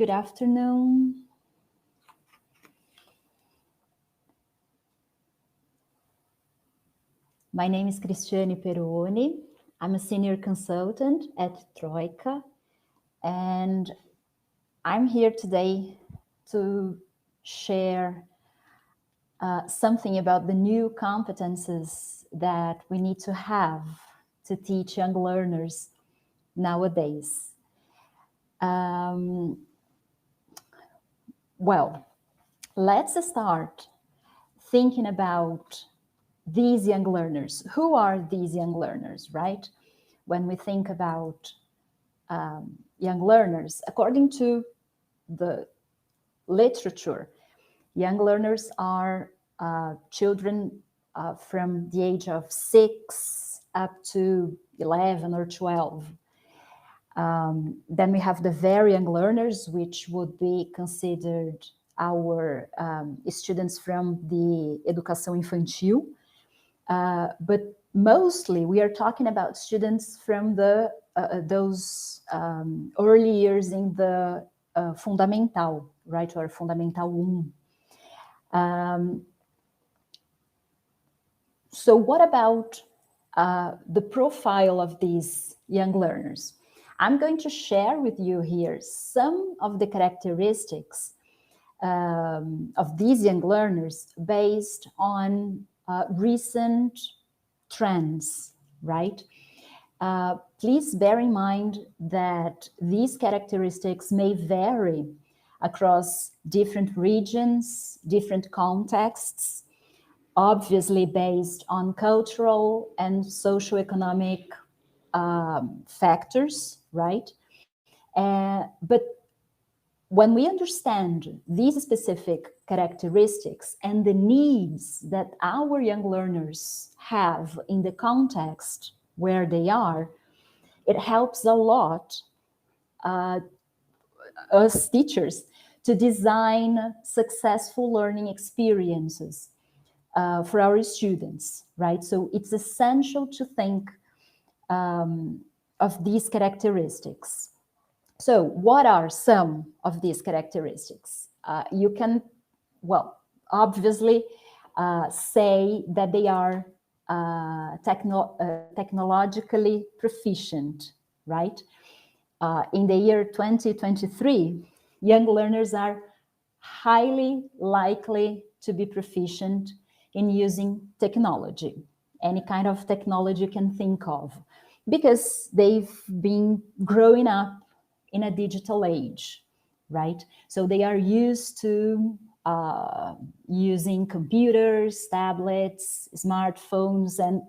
Good afternoon. My name is Cristiane Perone. I'm a senior consultant at Troika, and I'm here today to share something about the new competencies that we need to have to teach young learners nowadays. Well, let's start thinking about these young learners. Who are these young learners, right? When we think about young learners, according to the literature, young learners are children from the age of 6 up to 11 or 12. Then we have the very young learners, which would be considered our students from the educação infantil. But mostly we are talking about students from the those early years in the fundamental, right, or fundamental 1. So what about the profile of these young learners? I'm going to share with you here some of the characteristics of these young learners based on recent trends, right? Please bear in mind that these characteristics may vary across different regions, different contexts, obviously based on cultural and socioeconomic factors, right? But when we understand these specific characteristics and the needs that our young learners have in the context where they are, it helps a lot us teachers to design successful learning experiences for our students, right? So it's essential to think of these characteristics. So what are some of these characteristics? You can, well, obviously say that they are technologically proficient, right? In the year 2023, young learners are highly likely to be proficient in using technology, any kind of technology you can think of, because they've been growing up in a digital age, right? So they are used to using computers, tablets, smartphones, and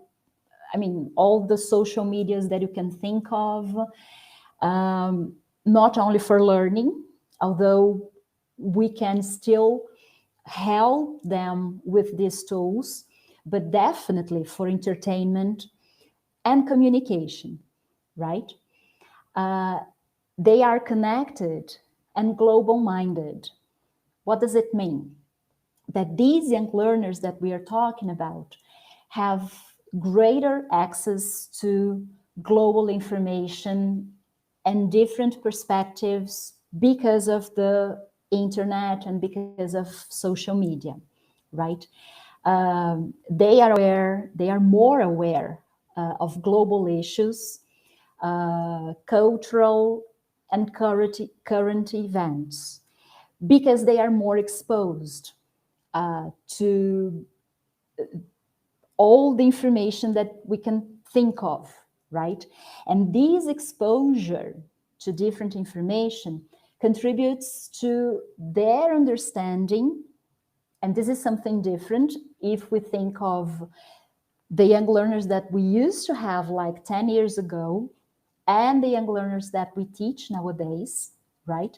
I mean, all the social medias that you can think of, not only for learning, although we can still help them with these tools, but definitely for entertainment and communication, right? They are connected and global-minded. What does it mean? That these young learners that we are talking about have greater access to global information and different perspectives because of the internet and because of social media, right? They are more aware of global issues, cultural and current events, because they are more exposed to all the information that we can think of, right? And this exposure to different information contributes to their understanding, and this is something different if we think of the young learners that we used to have like 10 years ago and the young learners that we teach nowadays, right?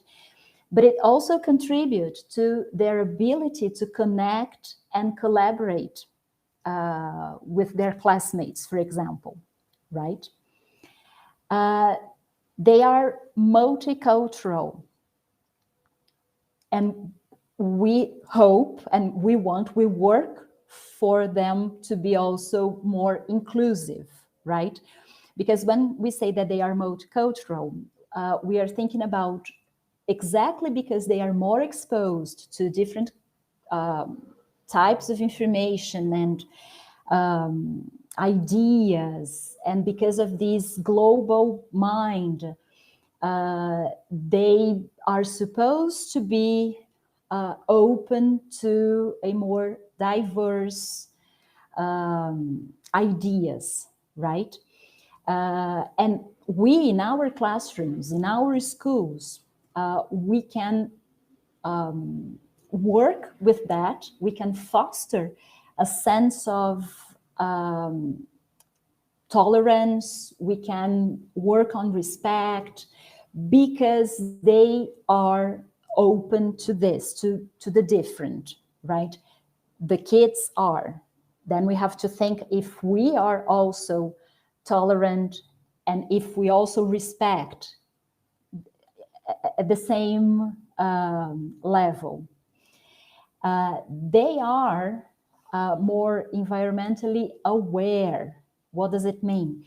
But it also contributes to their ability to connect and collaborate with their classmates, for example, right? They are multicultural. And we hope and we work for them to be also more inclusive, right? Because when we say that they are multicultural, we are thinking about exactly because they are more exposed to different types of information and ideas, and because of this global mind, they are supposed to be open to a more diverse ideas, right? And we, in our classrooms, in our schools, we can work with that. We can foster a sense of tolerance. We can work on respect, because they are open to this, to the different, right? The kids are. Then we have to think if we are also tolerant and if we also respect at the same level. They are more environmentally aware. What does it mean?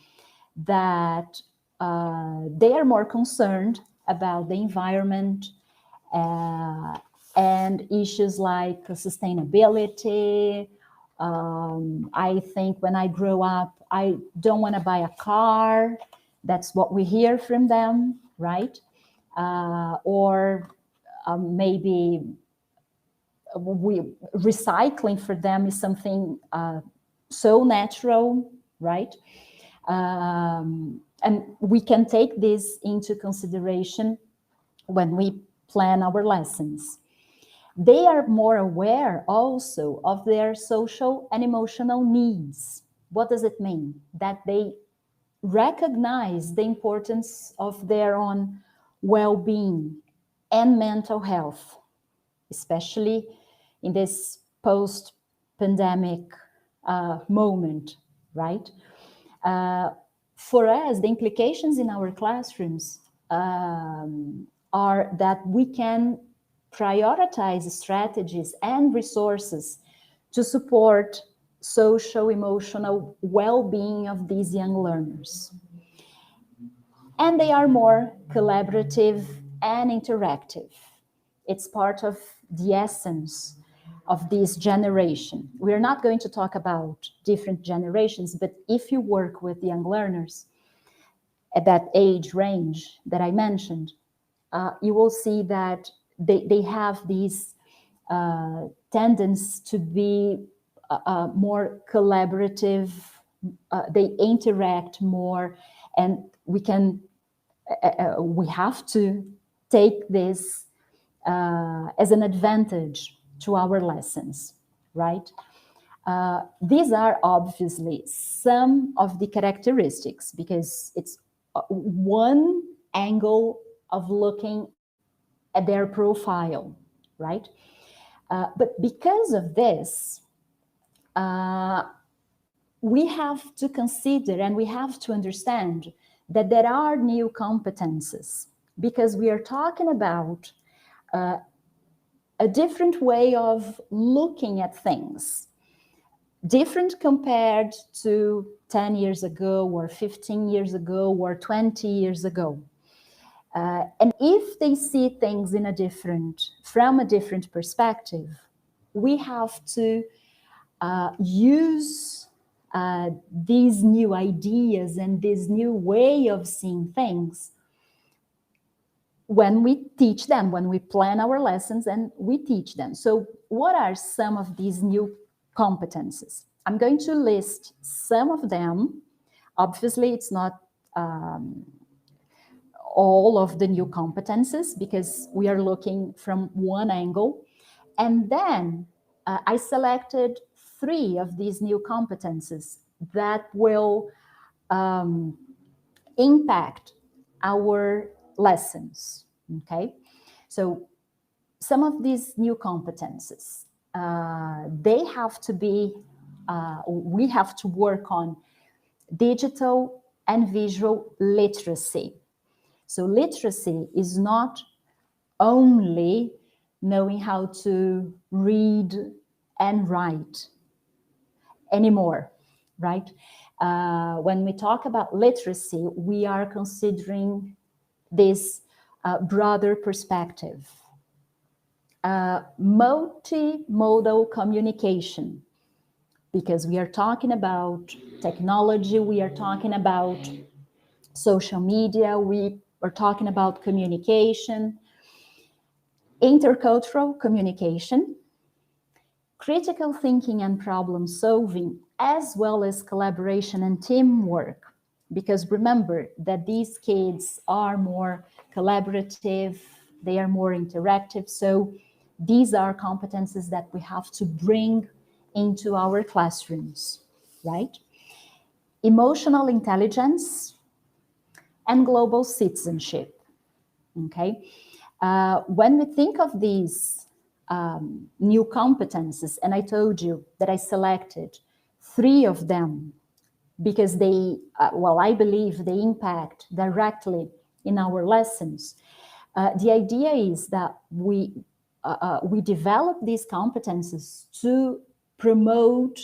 That they are more concerned about the environment and issues like sustainability. I think when I grow up, I don't want to buy a car. That's what we hear from them, right? Or maybe recycling for them is something so natural, right? And we can take this into consideration when we plan our lessons. They are more aware also of their social and emotional needs. What does it mean? That they recognize the importance of their own well-being and mental health, especially in this post-pandemic moment, right? For us, the implications in our classrooms are that we can prioritize strategies and resources to support social, emotional well-being of these young learners. And they are more collaborative and interactive. It's part of the essence of this generation. We're not going to talk about different generations, but if you work with young learners at that age range that I mentioned, you will see that they have these tendencies to be more collaborative, they interact more, and we have to take this as an advantage to our lessons, right? These are obviously some of the characteristics, because it's one angle of looking at their profile, right? But because of this, we have to consider and we have to understand that there are new competences, because we are talking about a different way of looking at things, different compared to 10 years ago or 15 years ago or 20 years ago. And if they see things from a different perspective, we have to use these new ideas and this new way of seeing things when we teach them, when we plan our lessons and we teach them. So what are some of these new competences? I'm going to list some of them. Obviously, it's not all of the new competences, because we are looking from one angle. And then I selected 3 of these new competences that will impact our lessons, okay? So some of these new competences, they have to be, we have to work on digital and visual literacy. So literacy is not only knowing how to read and write anymore, right? When we talk about literacy, we are considering this broader perspective. Multimodal communication, because we are talking about technology, we are talking about social media, we are talking about communication, intercultural communication, critical thinking and problem solving, as well as collaboration and teamwork. Because remember that these kids are more collaborative, they are more interactive. So these are competencies that we have to bring into our classrooms, right? Emotional intelligence and global citizenship, okay? When we think of these new competencies, and I told you that I selected 3 of them because they, I believe they impact directly in our lessons. The idea is that we develop these competencies to promote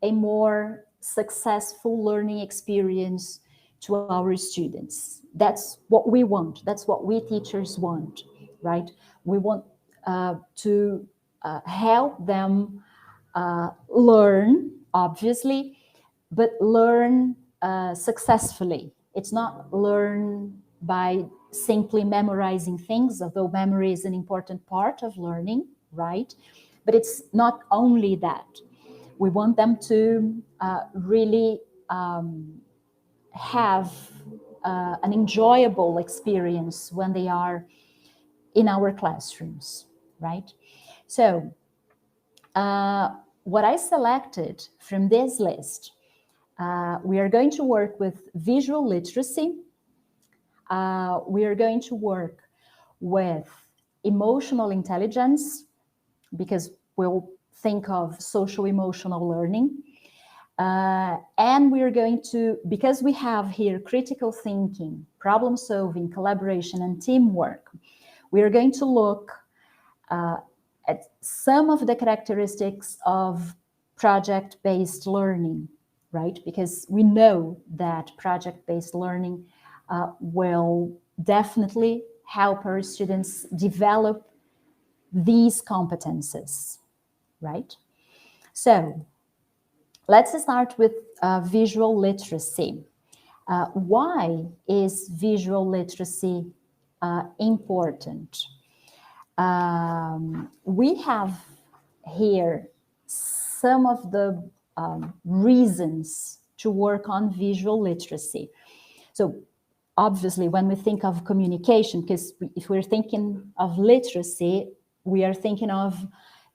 a more successful learning experience to our students. That's what we want. That's what we teachers want, right? We want to help them learn, obviously, but learn successfully. It's not learn by simply memorizing things, although memory is an important part of learning, right? But it's not only that. We want them to really have an enjoyable experience when they are in our classrooms, right? So what I selected from this list, we are going to work with visual literacy. We are going to work with emotional intelligence, because we'll think of social emotional learning. And we are going to, because we have here critical thinking, problem solving, collaboration, and teamwork, we are going to look at some of the characteristics of project-based learning, right? Because we know that project-based learning will definitely help our students develop these competences, right? So let's start with visual literacy. Why is visual literacy important? We have here some of the reasons to work on visual literacy. So obviously, when we think of communication, because if we're thinking of literacy, we are thinking of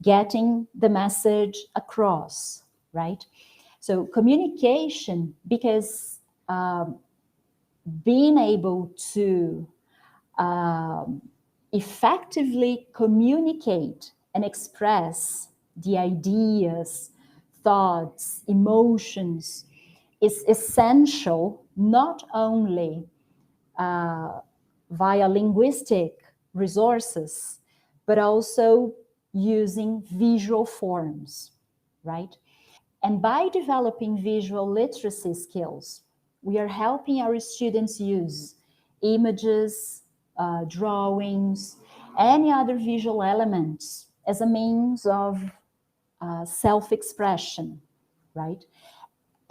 getting the message across, right? So communication, because being able to effectively communicate and express the ideas, thoughts, emotions is essential, not only via linguistic resources, but also using visual forms, right? And by developing visual literacy skills, we are helping our students use images, drawings, any other visual elements as a means of self-expression, right?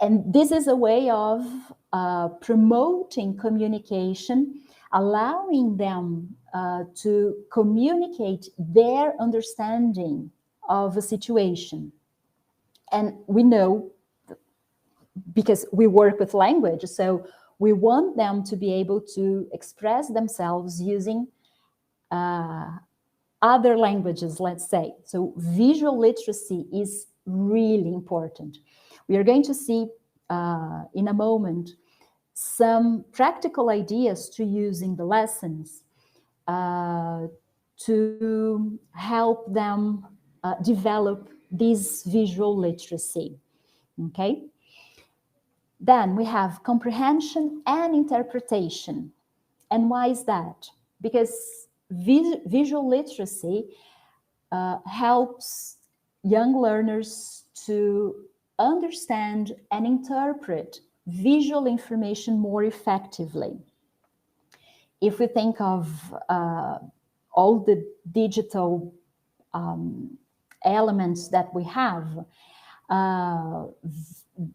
And this is a way of promoting communication, allowing them to communicate their understanding of a situation. And we know, because we work with language, so we want them to be able to express themselves using other languages, let's say. So visual literacy is really important. We are going to see in a moment some practical ideas to use in the lessons to help them develop this visual literacy, okay? Then we have comprehension and interpretation. And why is that? Because visual literacy helps young learners to understand and interpret visual information more effectively. if we think of all the digital elements that we have,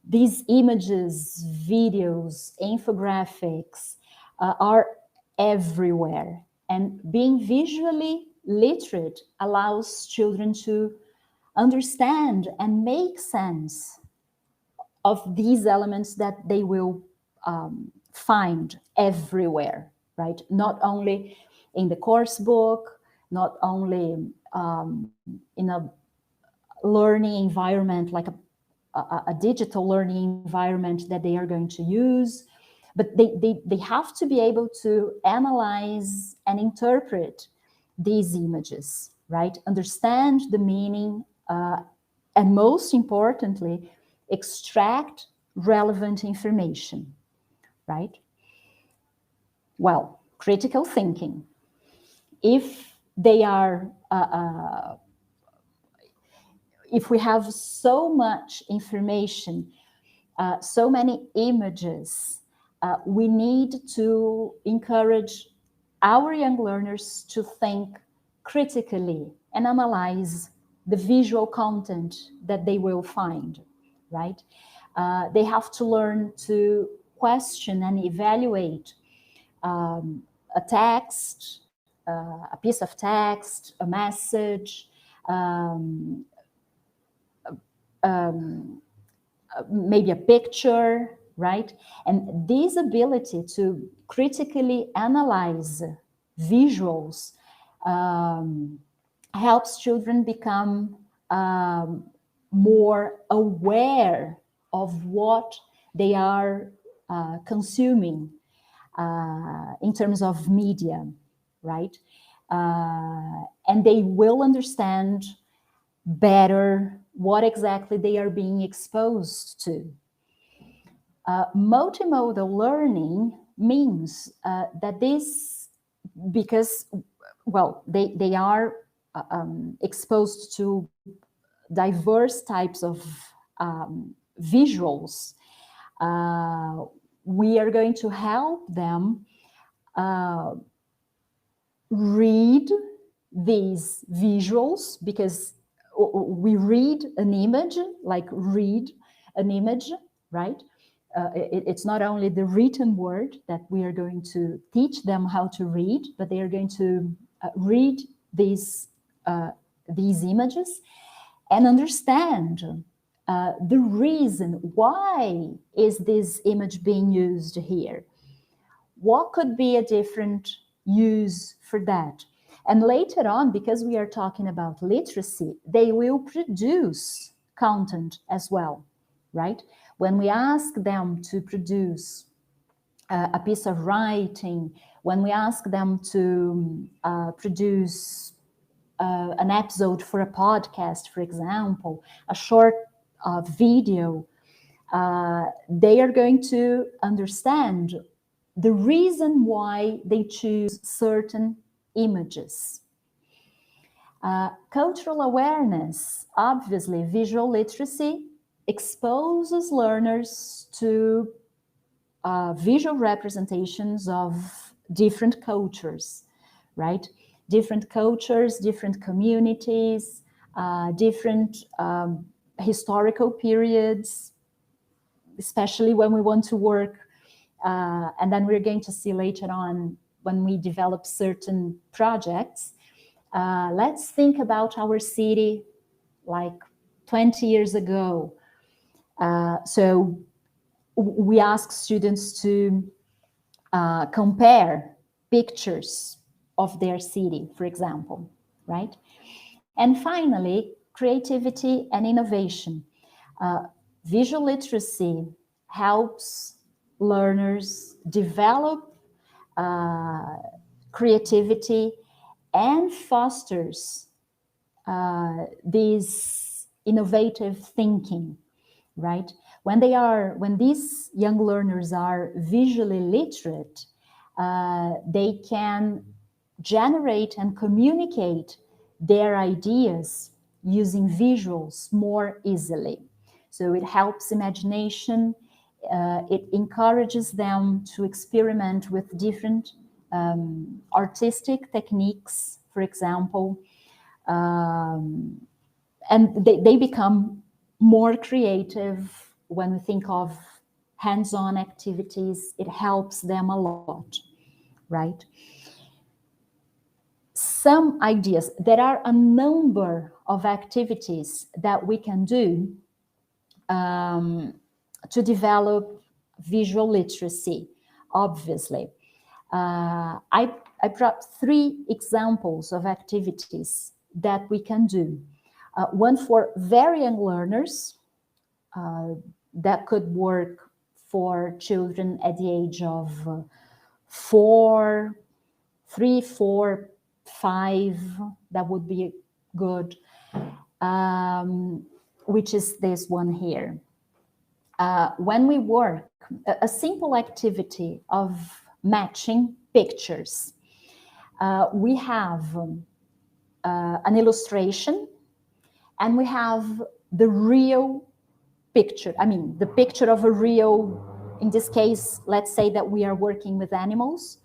these images, videos, infographics are everywhere. And being visually literate allows children to understand and make sense of these elements that they will find everywhere, right? Not only in the course book, not only in a learning environment, like a digital learning environment that they are going to use, but they have to be able to analyze and interpret these images, right? Understand the meaning, and most importantly, extract relevant information, right? Well, critical thinking. If they are, if we have so much information, so many images, we need to encourage our young learners to think critically and analyze the visual content that they will find, right? They have to learn to question and evaluate a text, a piece of text, a message, maybe a picture, right? And this ability to critically analyze visuals helps children become more aware of what they are consuming in terms of media, right? And they will understand better what exactly they are being exposed to. Multimodal learning means that this, because, well, they are exposed to diverse types of visuals, we are going to help them read these visuals, because we read an image, like read an image, right? It's not only the written word that we are going to teach them how to read, but they are going to read these images and understand the reason why is this image being used here. What could be a different use for that? And later on, because we are talking about literacy, they will produce content as well, right? When we ask them to produce a piece of writing, when we ask them to produce an episode for a podcast, for example, a short video, they are going to understand the reason why they choose certain images. Cultural awareness, obviously, visual literacy exposes learners to visual representations of different cultures, right? Different cultures, different communities, different historical periods, especially when we want to work. And then we're going to see later on when we develop certain projects. Let's think about our city like 20 years ago. So we ask students to compare pictures of their city, for example, right? And finally, creativity and innovation. Visual literacy helps learners develop creativity and fosters this innovative thinking, right? When these young learners are visually literate, they can generate and communicate their ideas using visuals more easily. So it helps imagination, it encourages them to experiment with different artistic techniques, for example, and they become more creative when we think of hands-on activities. It helps them a lot, right? Some ideas. There are a number of activities that we can do to develop visual literacy, obviously. I brought 3 examples of activities that we can do. One for very young learners, that could work for children at the age of 3, 4, 5, that would be good, which is this one here. When we work, a simple activity of matching pictures. We have an illustration, and we have the real picture. I mean, the picture of a real, in this case, let's say that we are working with animals,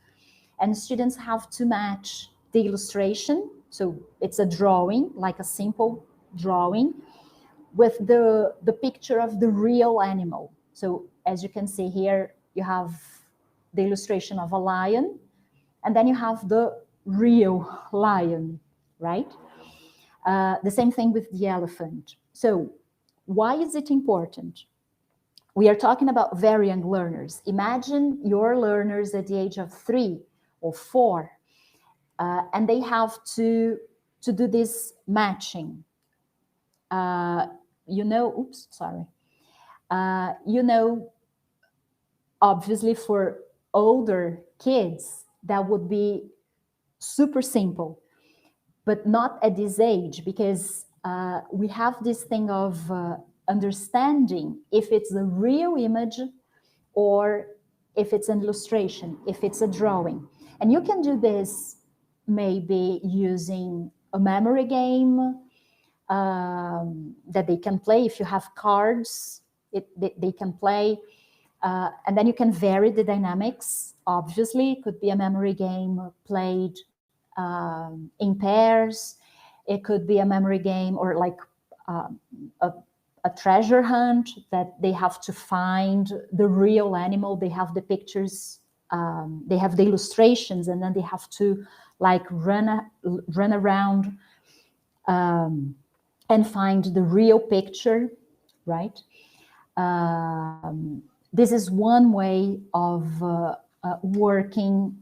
and students have to match the illustration. So it's a drawing, like a simple drawing, with the picture of the real animal. So as you can see here, you have the illustration of a lion, and then you have the real lion, right? The same thing with the elephant. So why is it important? We are talking about very young learners. Imagine your learners at the age of 3 or 4, and they have to do this matching. Obviously for older kids, that would be super simple, but not at this age, because we have this thing of understanding if it's a real image or if it's an illustration, if it's a drawing. And you can do this maybe using a memory game that they can play. If you have cards, they can play. And then you can vary the dynamics. Obviously, it could be a memory game played in pairs. It could be a memory game or like a treasure hunt that they have to find the real animal. They have the pictures, they have the illustrations, and then they have to like run around and find the real picture, right? This is one way of working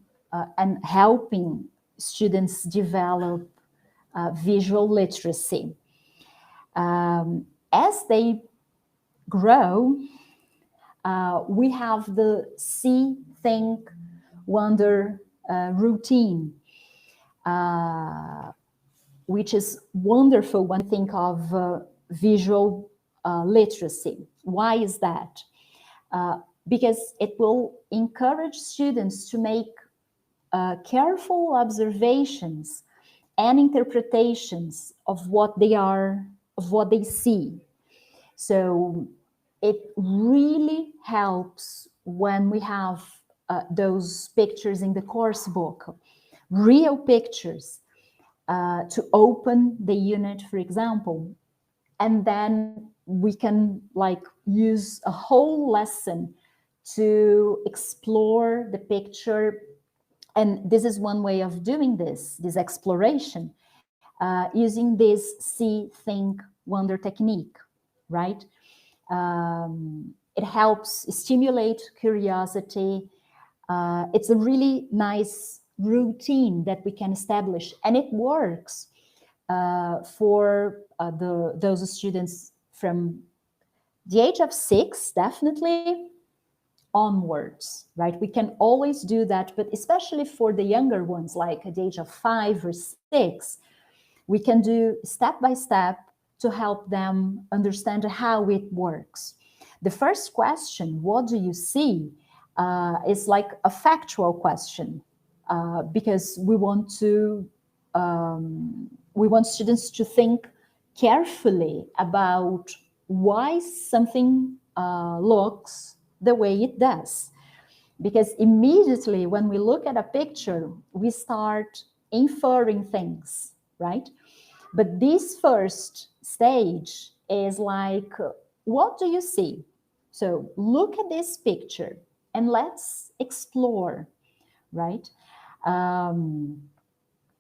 and helping students develop visual literacy. As they grow, we have the see, think, wonder routine, which is wonderful when you think of visual literacy. Why is that? Because it will encourage students to make careful observations and interpretations of what they see. So it really helps when we have those pictures in the course book, real pictures, to open the unit, for example, and then we can like use a whole lesson to explore the picture. And this is one way of doing this exploration, using this see, think, wonder technique, right? It helps stimulate curiosity. It's a really nice routine that we can establish, and it works for those students from the age of 6, definitely, onwards, right? We can always do that, but especially for the younger ones, like at the age of 5 or 6, we can do step by step to help them understand how it works. The first question, what do you see, is like a factual question, because we want students to think carefully about why something looks the way it does. Because immediately when we look at a picture, we start inferring things, right? But this first stage is like, what do you see? So look at this picture and let's explore, right?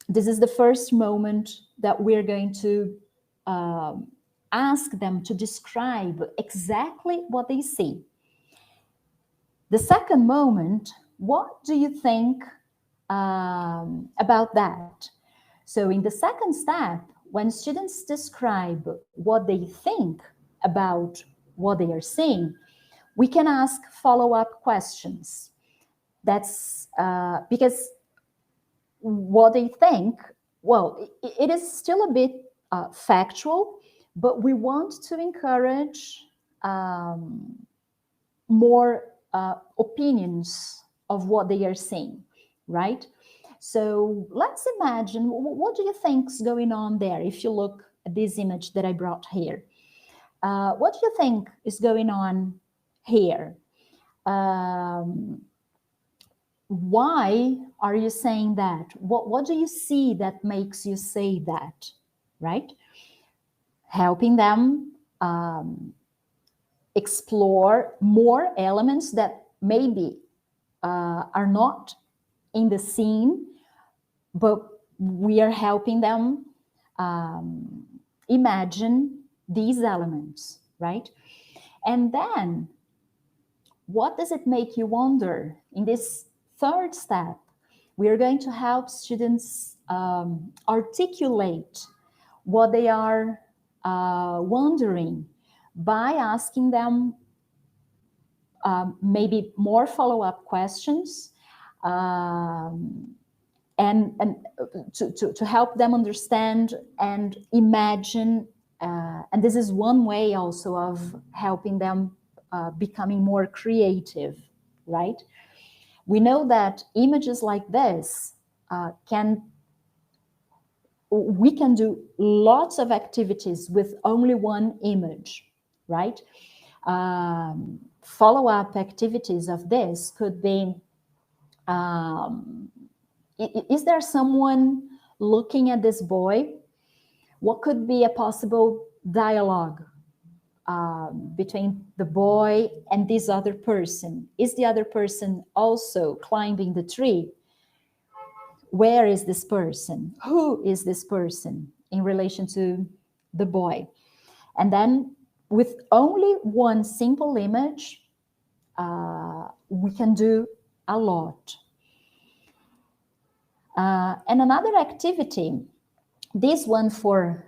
This is the first moment that we're going to ask them to describe exactly what they see. The second moment, what do you think about that? So in the second step, when students describe what they think about what they are seeing, we can ask follow-up questions. That's because what they think, well, it is still a bit factual, but we want to encourage more opinions of what they are seeing, right? So let's imagine, what do you think is going on there if you look at this image that I brought here? What do you think is going on here? Why are you saying that? What do you see that makes you say that, right? Helping them explore more elements that maybe are not in the scene, but we are helping them imagine these elements, right? And then, what does it make you wonder? In this third step, we are going to help students articulate what they are wondering by asking them maybe more follow-up questions and to help them understand and imagine. And this is one way also of helping them becoming more creative, right? We know that images like this we can do lots of activities with only one image, right? Follow-up activities of this could be, is there someone looking at this boy? What could be a possible dialogue between the boy and this other person? Is the other person also climbing the tree? Where is this person? Who is this person in relation to the boy? And then with only one simple image, we can do a lot. And another activity, this one for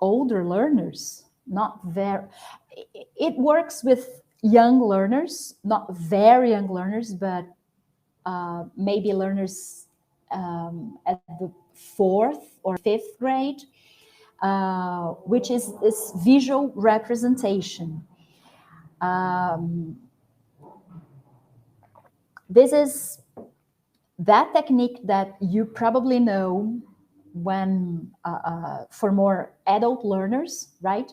older learners, it works with young learners, not very young learners, but maybe learners at the 4th or 5th grade, which is this visual representation. This is that technique that you probably know when for more adult learners, right?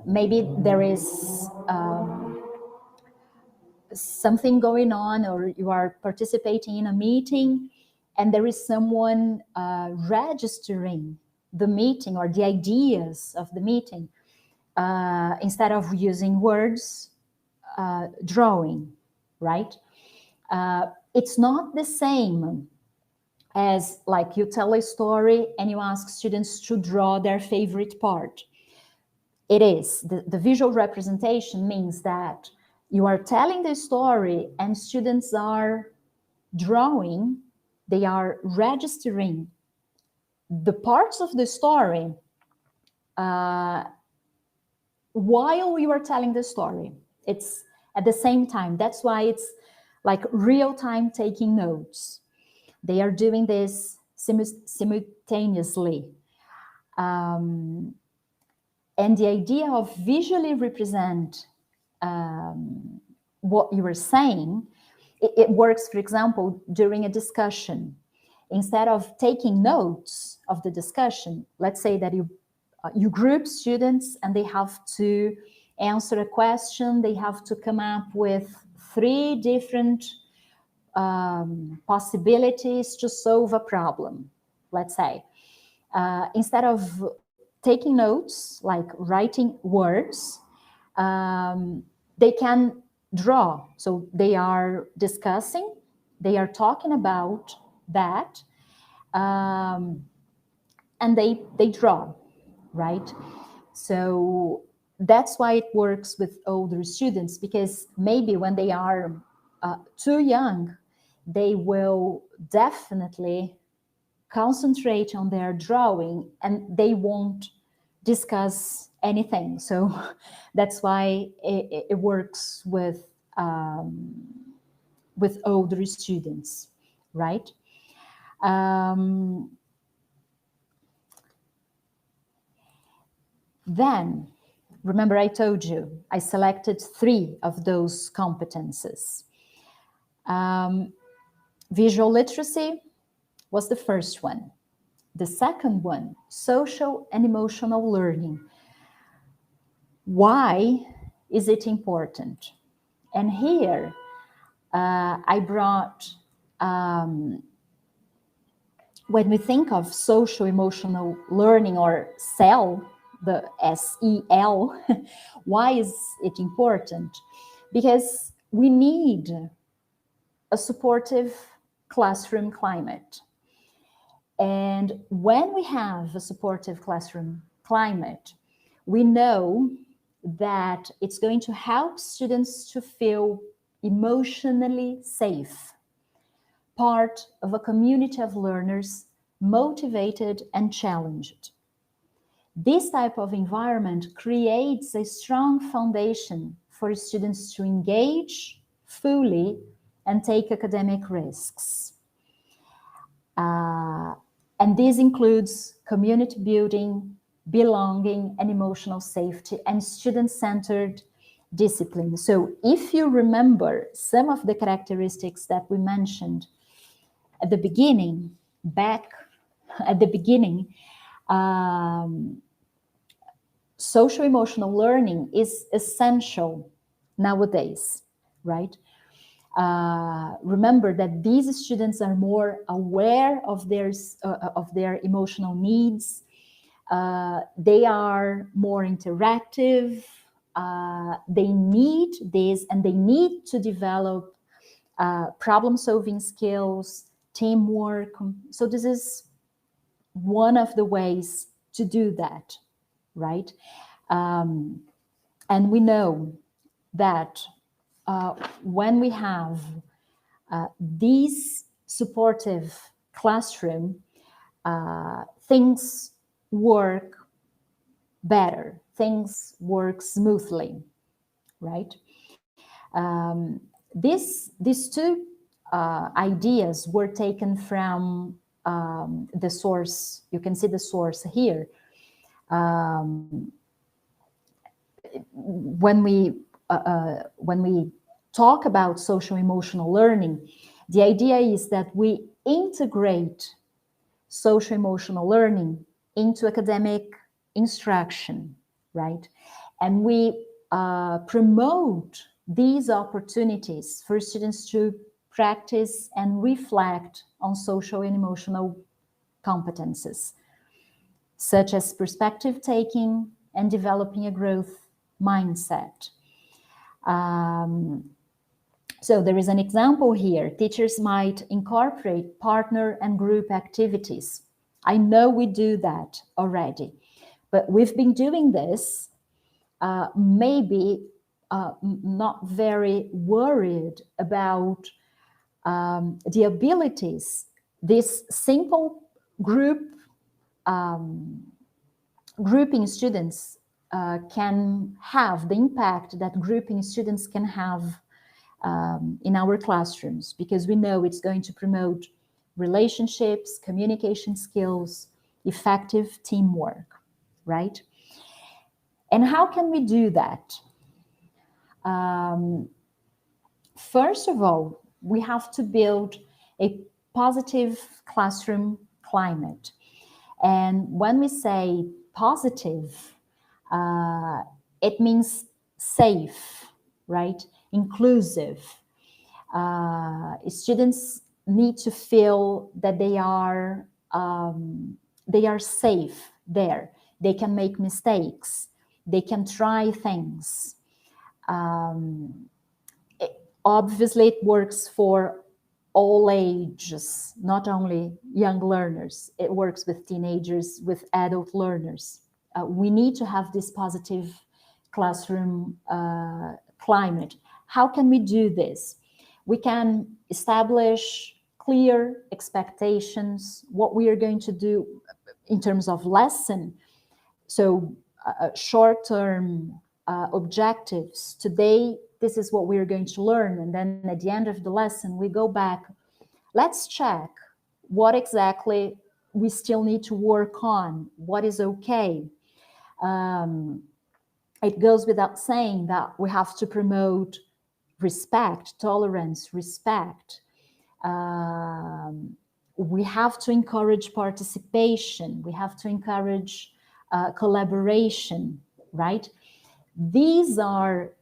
Maybe there is something going on, or you are participating in a meeting and there is someone registering the meeting or the ideas of the meeting instead of using words, drawing, right? It's not the same as like you tell a story and you ask students to draw their favorite part. It is. The visual representation means that you are telling the story and students are drawing, they are registering the parts of the story while you are telling the story. It's at the same time. That's why it's like real-time taking notes. They are doing this simultaneously. And the idea of visually represent what you are saying, it works, for example, during a discussion. Instead of taking notes of the discussion, let's say that you group students and they have to answer a question, they have to come up with 3 different possibilities to solve a problem, let's say. Instead of taking notes, like writing words, they can draw. So they are discussing, they are talking about that, and they draw, right? So that's why it works with older students, because maybe when they are too young, they will definitely concentrate on their drawing and they won't discuss anything. So that's why it works with older students, right? Then, remember I told you, I selected 3 of those competences. Visual literacy was the first one. The second one, social and emotional learning. Why is it important? And here, I brought, when we think of social emotional learning, or CEL, the S-E-L, why is it important? Because we need a supportive classroom climate. And when we have a supportive classroom climate, we know that it's going to help students to feel emotionally safe, part of a community of learners, motivated and challenged. This type of environment creates a strong foundation for students to engage fully and take academic risks. And this includes community building, belonging, and emotional safety, and student-centered discipline. So if you remember some of the characteristics that we mentioned at the beginning, social emotional learning is essential nowadays, right? Remember that these students are more aware of their emotional needs. They are more interactive. They need this, and they need to develop problem-solving skills, teamwork. So this is one of the ways to do that, right? And we know that when we have these supportive classroom, things work better, things work smoothly, right? These 2 ideas were taken from the source. You can see the source here. When we talk about social emotional learning, the idea is that we integrate social emotional learning into academic instruction, right? And we promote these opportunities for students to practice and reflect on social and emotional competences, such as perspective taking and developing a growth mindset. So there is an example here. Teachers might incorporate partner and group activities. I know we do that already, but we've been doing this, maybe not very worried about the abilities this simple grouping students can have, the impact that grouping students can have in our classrooms, because we know it's going to promote relationships, communication skills, effective teamwork, right? And how can we do that? First of all, we have to build a positive classroom climate. And when we say positive, it means safe, right? Inclusive, Students need to feel that they are safe there. They can make mistakes. They can try things. Obviously, it works for all ages, not only young learners. It works with teenagers, with adult learners. We need to have this positive classroom climate. How can we do this? We can establish clear expectations, what we are going to do in terms of lesson. So short-term objectives. Today, this is what we are going to learn. And then at the end of the lesson, we go back. Let's check what exactly we still need to work on, what is okay. It goes without saying that we have to promote respect, tolerance, respect. We have to encourage participation. We have to encourage collaboration, right? These are,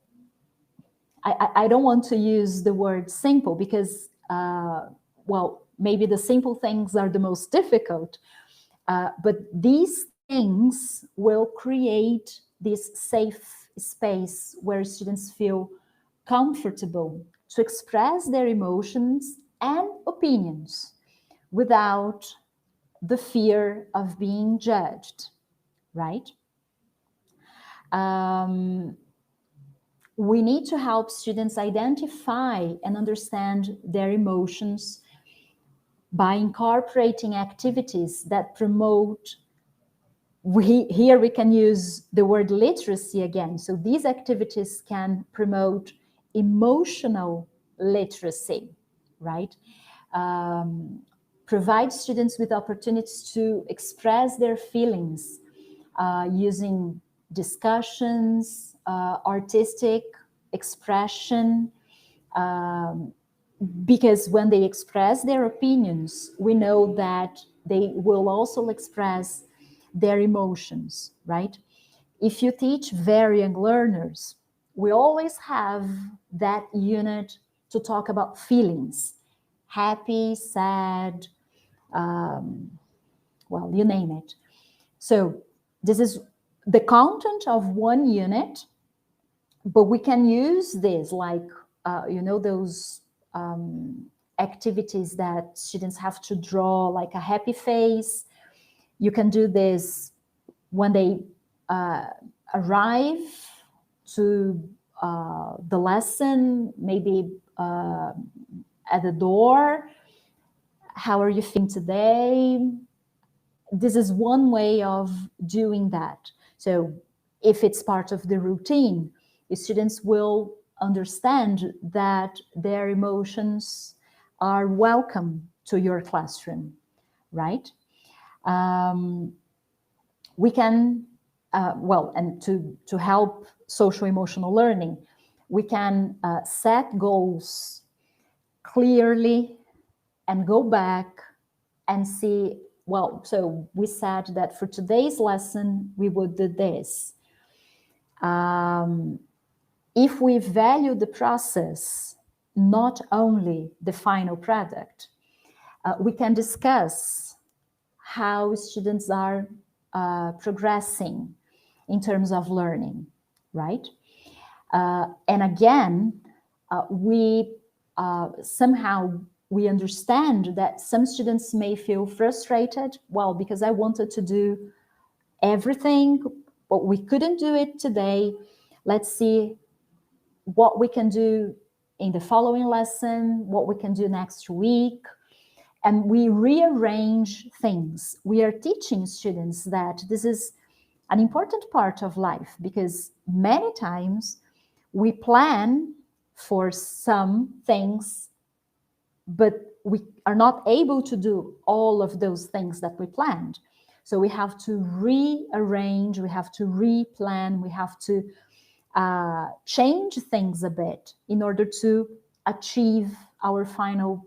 I don't want to use the word simple because, well, maybe the simple things are the most difficult, but these things will create this safe space where students feel comfortable to express their emotions and opinions without the fear of being judged, right? We need to help students identify and understand their emotions by incorporating activities that promote, here we can use the word literacy again. So these activities can promote emotional literacy, right? Provide students with opportunities to express their feelings using discussions, artistic expression, because when they express their opinions, we know that they will also express their emotions, right? If you teach very young learners, we always have that unit to talk about feelings, happy, sad, well, you name it. So this is the content of one unit, but we can use this like, you know, those activities that students have to draw like a happy face. You can do this when they arrive to the lesson, maybe at the door. How are you feeling today? This is one way of doing that. So if it's part of the routine, the students will understand that their emotions are welcome to your classroom, right? We can, well, and to help social emotional learning, we can set goals clearly and go back and see, well, so we said that for today's lesson, we would do this. If we value the process, not only the final product, we can discuss how students are progressing in terms of learning, right? And again, somehow we understand that some students may feel frustrated, well, because I wanted to do everything, but we couldn't do it today. Let's see what we can do in the following lesson, what we can do next week. And we rearrange things. We are teaching students that this is an important part of life, because many times we plan for some things, but we are not able to do all of those things that we planned. So we have to rearrange, we have to replan, we have to change things a bit in order to achieve our final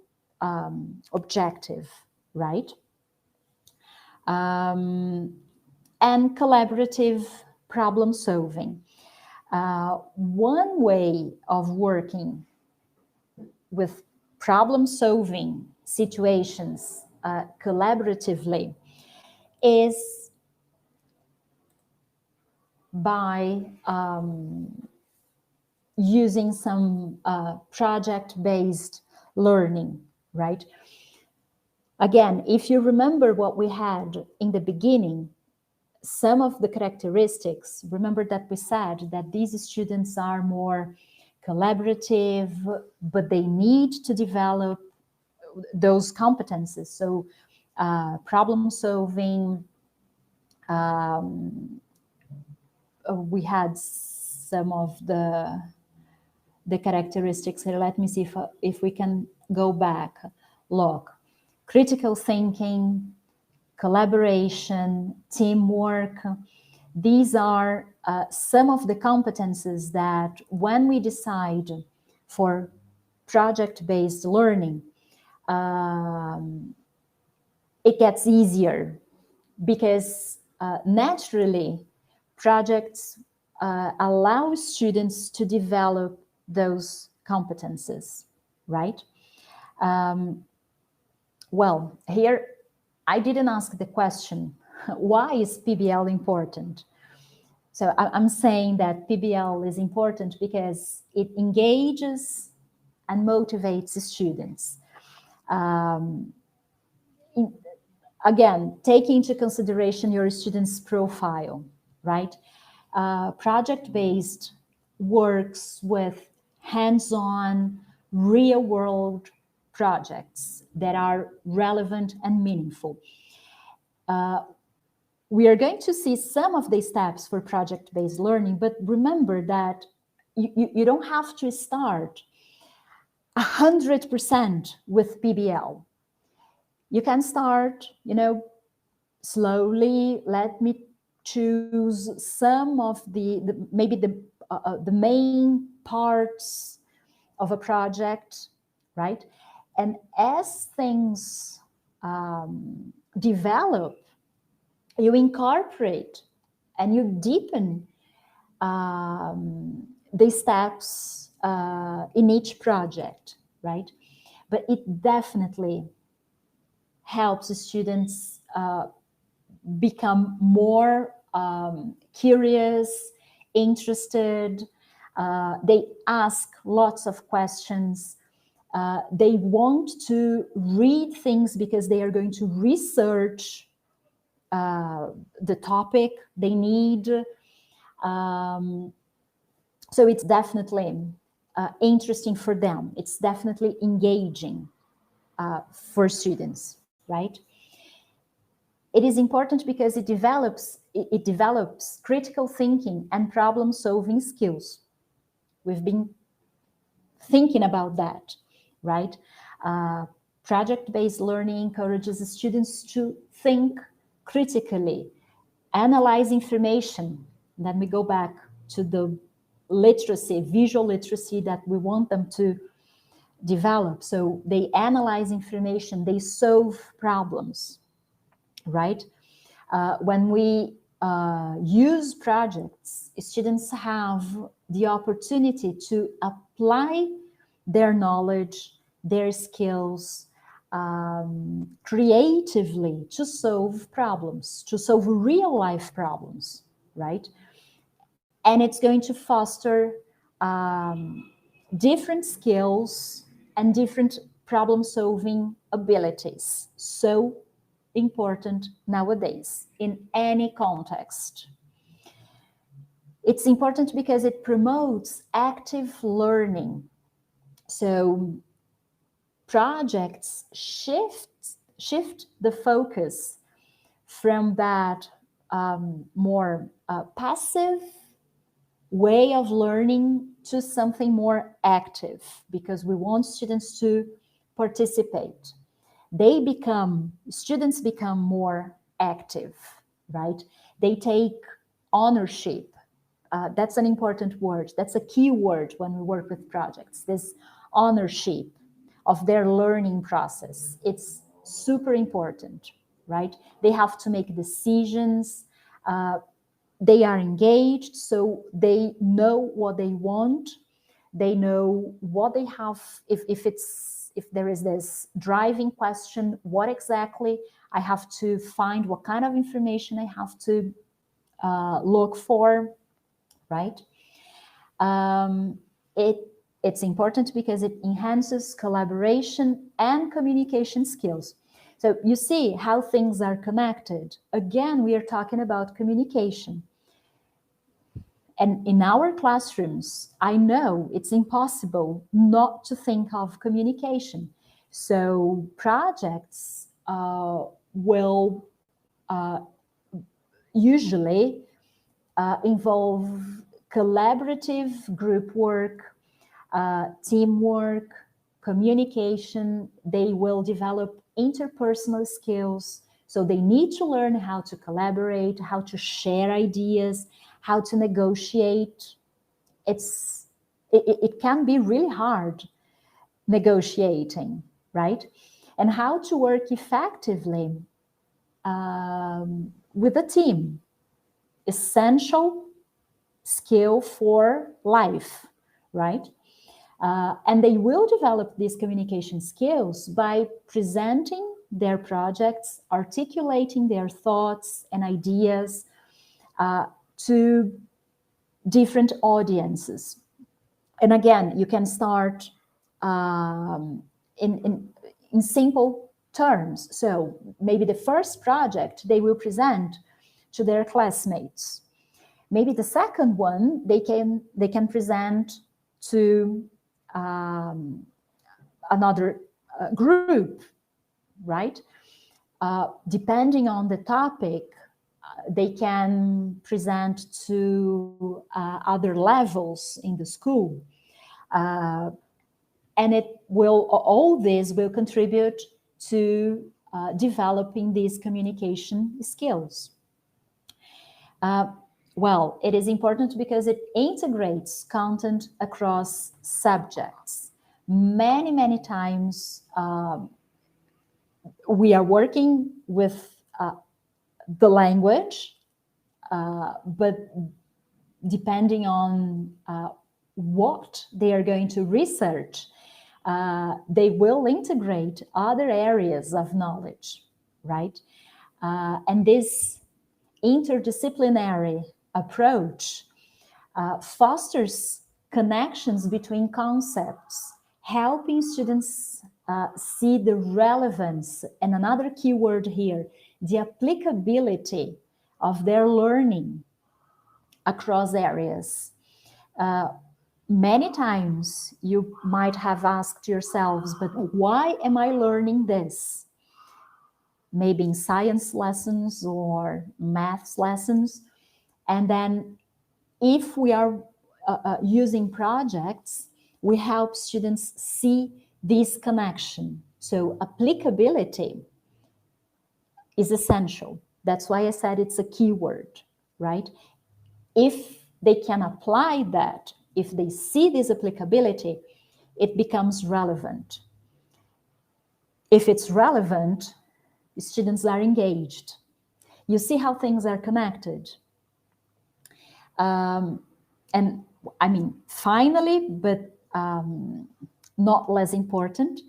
objective, right? And collaborative problem solving. One way of working with problem-solving situations collaboratively is by using some project-based learning, right? Again, if you remember what we had in the beginning, some of the characteristics, remember that we said that these students are more collaborative, but they need to develop those competences. So problem solving, we had some of the characteristics here. Let me see if we can go back. Look, critical thinking, collaboration, teamwork. These are some of the competences that when we decide for project-based learning, it gets easier because naturally projects allow students to develop those competences, right? Well, here I didn't ask the question, why is PBL important? So I'm saying that PBL is important because it engages and motivates students. Again, taking into consideration your student's profile, right? Project-based works with hands-on, real-world projects that are relevant and meaningful. We are going to see some of the steps for project-based learning, but remember that you don't have to start 100% with PBL. You can start, slowly. Let me choose some of maybe the main parts of a project, right? And as things develop, you incorporate and you deepen the steps in each project, right? But it definitely helps students become more curious, interested. They ask lots of questions. They want to read things because they are going to research the topic they need. So it's definitely interesting for them. It's definitely engaging for students, right? It is important because it develops critical thinking and problem-solving skills. We've been thinking about that, right? Project-based learning encourages students to think critically, analyze information. And then we go back to the literacy, visual literacy that we want them to develop. So they analyze information, they solve problems, right? When we use projects, students have the opportunity to apply their knowledge, their skills creatively to solve problems, to solve real life problems, right? And it's going to foster different skills and different problem-solving abilities. So important nowadays in any context. It's important because it promotes active learning. So projects shift the focus from that more passive way of learning to something more active, because we want students to participate. Students become more active, right? They take ownership. That's an important word. That's a key word when we work with projects, this ownership of their learning process. It's super important, right? They have to make decisions. They are engaged, so they know what they want. They know what they have, if there is this driving question, what exactly I have to find, what kind of information I have to look for, right? It's important because it enhances collaboration and communication skills. So you see how things are connected. Again, we are talking about communication. And in our classrooms, I know it's impossible not to think of communication. So projects will usually involve collaborative group work, teamwork, communication. They will develop interpersonal skills. So they need to learn how to collaborate, how to share ideas, how to negotiate. It can be really hard negotiating, right? And how to work effectively with a team. Essential skill for life, right? And they will develop these communication skills by presenting their projects, articulating their thoughts and ideas to different audiences. And again, you can start in simple terms. So maybe the first project they will present to their classmates. Maybe the second one they can present to another group, right? Depending on the topic, they can present to other levels in the school. And all this will contribute to developing these communication skills. Well, it is important because it integrates content across subjects. Many times we are working with the language, but depending on what they are going to research, they will integrate other areas of knowledge, right? And this interdisciplinary approach fosters connections between concepts, helping students see the relevance, and another key word here, the applicability of their learning across areas. Many times you might have asked yourselves, but why am I learning this? Maybe in science lessons or maths lessons. And then if we are using projects, we help students see this connection. So applicability is essential. That's why I said it's a key word, right? If they can apply that, if they see this applicability, it becomes relevant. If it's relevant, students are engaged. You see how things are connected. And I mean, finally, but not less important,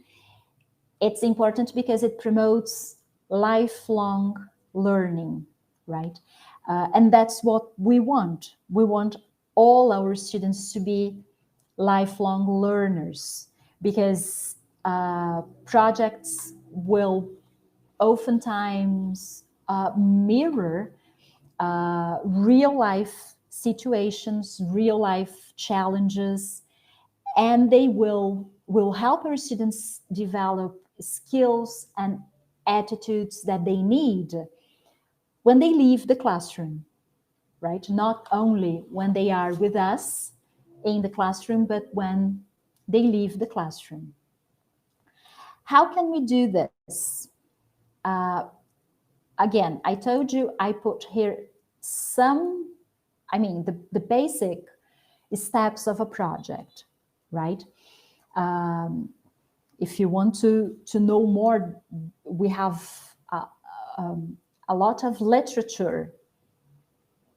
it's important because it promotes lifelong learning, right? And that's what we want. We want all our students to be lifelong learners, because projects will oftentimes mirror real life situations, real life challenges, and they will help our students develop skills and attitudes that they need when they leave the classroom, right? Not only when they are with us in the classroom, but when they leave the classroom. How can we do this? Again, I told you I put here the basic steps of a project, right? If you want to know more, we have a lot of literature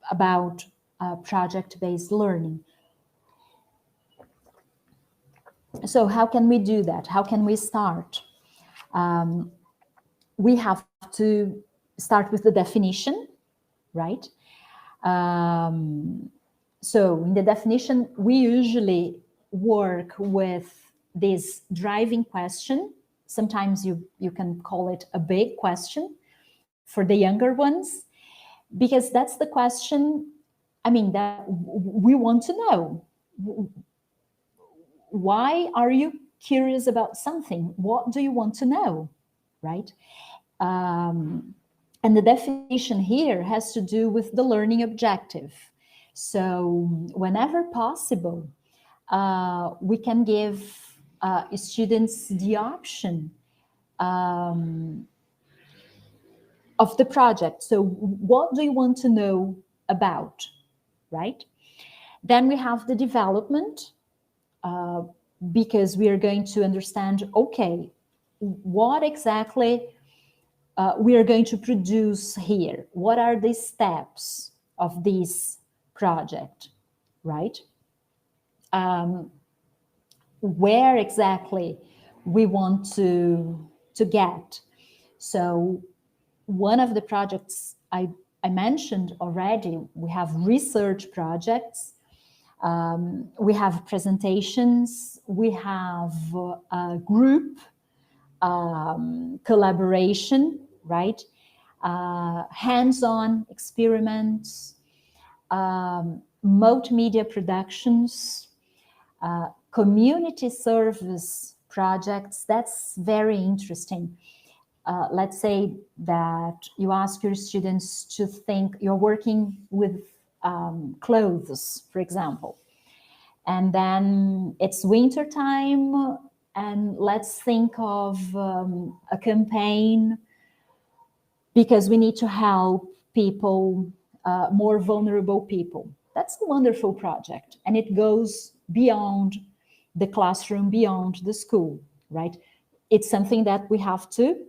about project-based learning. So how can we do that? How can we start? We have to start with the definition, right? So in the definition, we usually work with this driving question. Sometimes you can call it a big question for the younger ones, because that's the question, I mean, that we want to know. Why are you curious about something? What do you want to know, right? And the definition here has to do with the learning objective. So whenever possible, we can give students the option of the project. So what do you want to know about, right? Then we have the development, because we are going to understand, okay, what exactly we are going to produce here? What are the steps of this project, right? Where exactly we want to get. So one of the projects I mentioned already, we have research projects, we have presentations, we have group collaboration, right? Hands-on experiments, multimedia productions, community service projects. That's very interesting. Let's say that you ask your students to think, you're working with clothes, for example, and then it's winter time, and let's think of a campaign because we need to help people, more vulnerable people. That's a wonderful project, and it goes beyond the classroom, beyond the school, right? It's something that we have to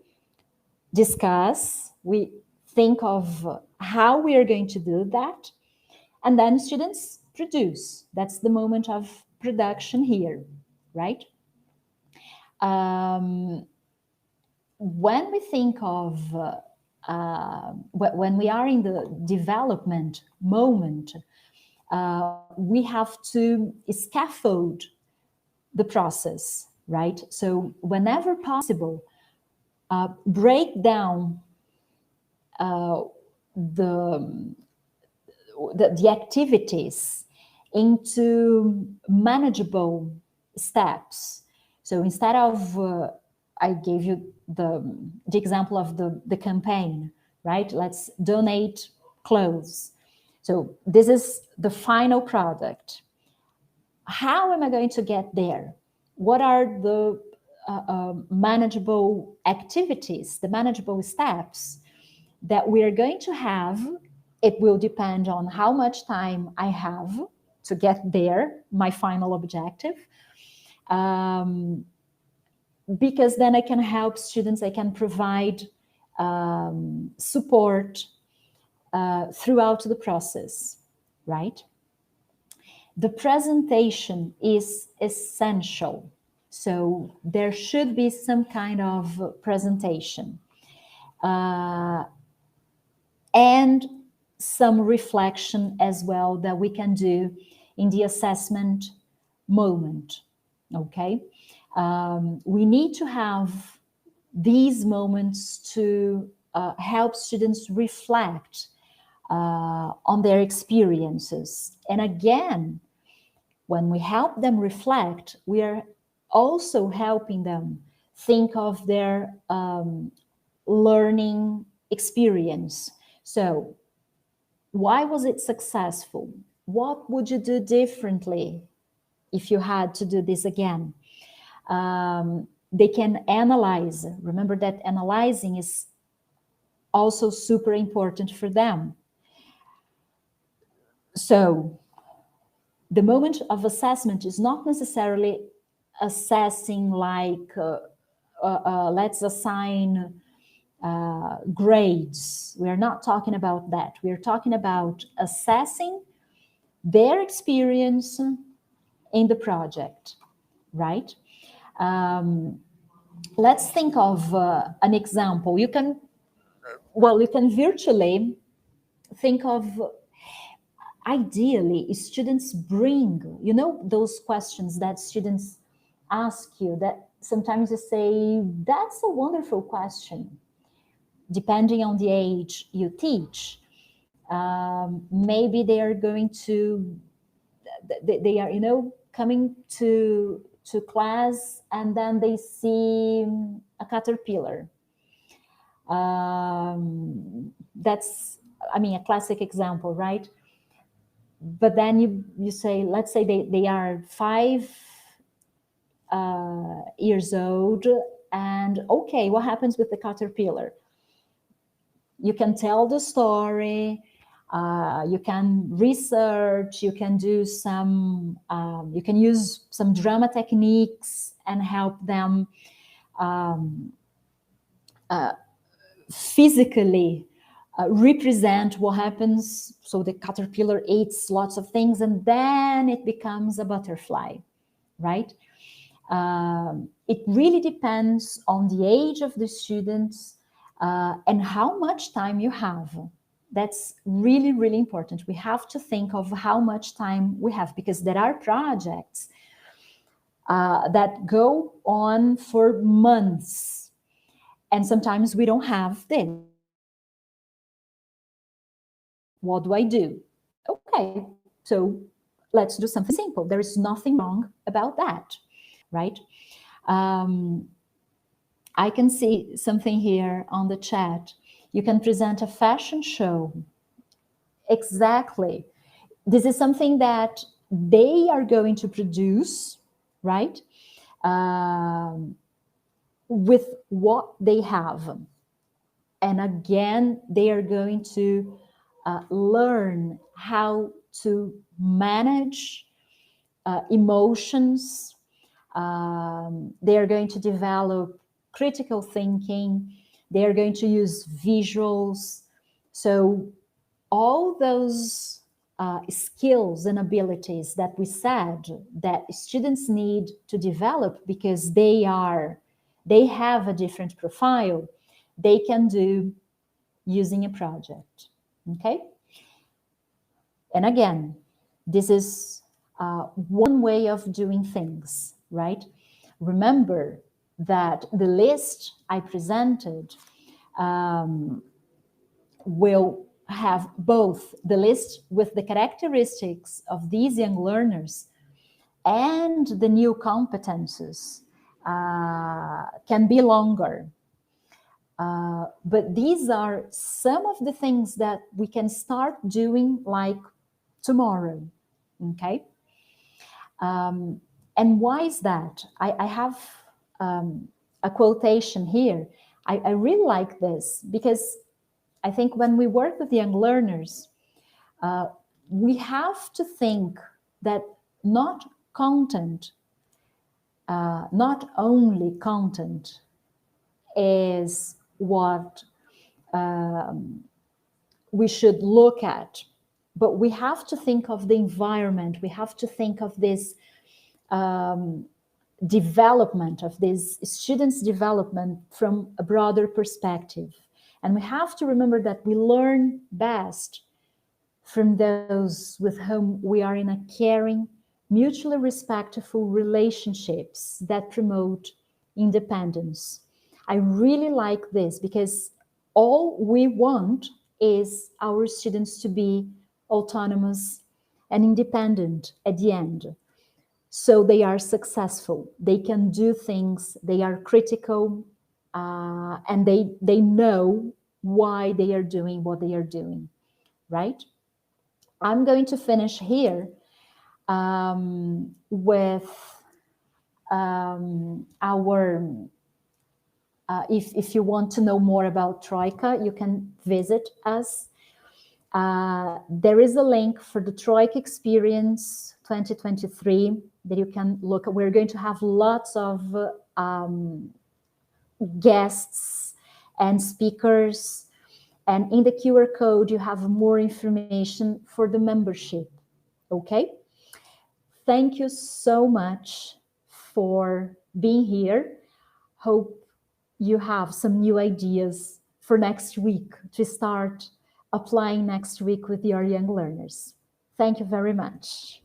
discuss. We think of how we are going to do that, and then students produce. That's the moment of production here, right? When we think of when we are in the development moment, we have to scaffold the process, right? So whenever possible, break down the activities into manageable steps. So instead of, I gave you the example of the campaign, right? Let's donate clothes. So this is the final product. How am I going to get there? What are the manageable activities, the manageable steps that we are going to have? It will depend on how much time I have to get there, my final objective. Because then I can help students, I can provide support throughout the process, right? The presentation is essential. So there should be some kind of presentation. And some reflection as well that we can do in the assessment moment, okay? We need to have these moments to help students reflect on their experiences. And again, when we help them reflect, we are also helping them think of their learning experience. So why was it successful? What would you do differently if you had to do this again? They can analyze. Remember that analyzing is also super important for them. So the moment of assessment is not necessarily assessing like, let's assign grades. We're not talking about that. We're talking about assessing their experience in the project. right? Let's think of an example. You can virtually think of, ideally, students bring, those questions that students ask you that sometimes you say, that's a wonderful question. Depending on the age you teach, maybe they are going to, they are, coming to class and then they see a caterpillar. That's, a classic example, right? But then you say, let's say they are 5 years old, and okay, what happens with the caterpillar? You can tell the story, you can research, you can do some, you can use some drama techniques and help them physically represent what happens. So the caterpillar eats lots of things and then it becomes a butterfly, right? It really depends on the age of the students and how much time you have. That's really, really important. We have to think of how much time we have, because there are projects that go on for months, and sometimes we don't have this. What do I do? Okay, so let's do something simple. There is nothing wrong about that, right? I can see something here on the chat. You can present a fashion show. Exactly. This is something that they are going to produce, right? With what they have. And again, they are going to learn how to manage emotions. They are going to develop critical thinking. They are going to use visuals. So all those skills and abilities that we said that students need to develop because they have a different profile, they can do using a project, okay? And again, this is one way of doing things, right? Remember that the list I presented will have both the list with the characteristics of these young learners and the new competencies can be longer. But these are some of the things that we can start doing like tomorrow, okay? And why is that? I have a quotation here. I really like this because I think when we work with young learners, we have to think that not only content is what we should look at, but we have to think of the environment. We have to think of this development, of this students' development from a broader perspective. And we have to remember that we learn best from those with whom we are in a caring, mutually respectful relationships that promote independence. I really like this because all we want is our students to be autonomous and independent at the end. So they are successful, they can do things, they are critical, and they know why they are doing what they are doing, right? I'm going to finish here with our, if you want to know more about Troika, you can visit us. There is a link for the Troika Experience 2023 that you can look at. We're going to have lots of guests and speakers. And in the QR code, you have more information for the membership, okay? Thank you so much for being here. Hope you have some new ideas for next week to start applying next week with your young learners. Thank you very much.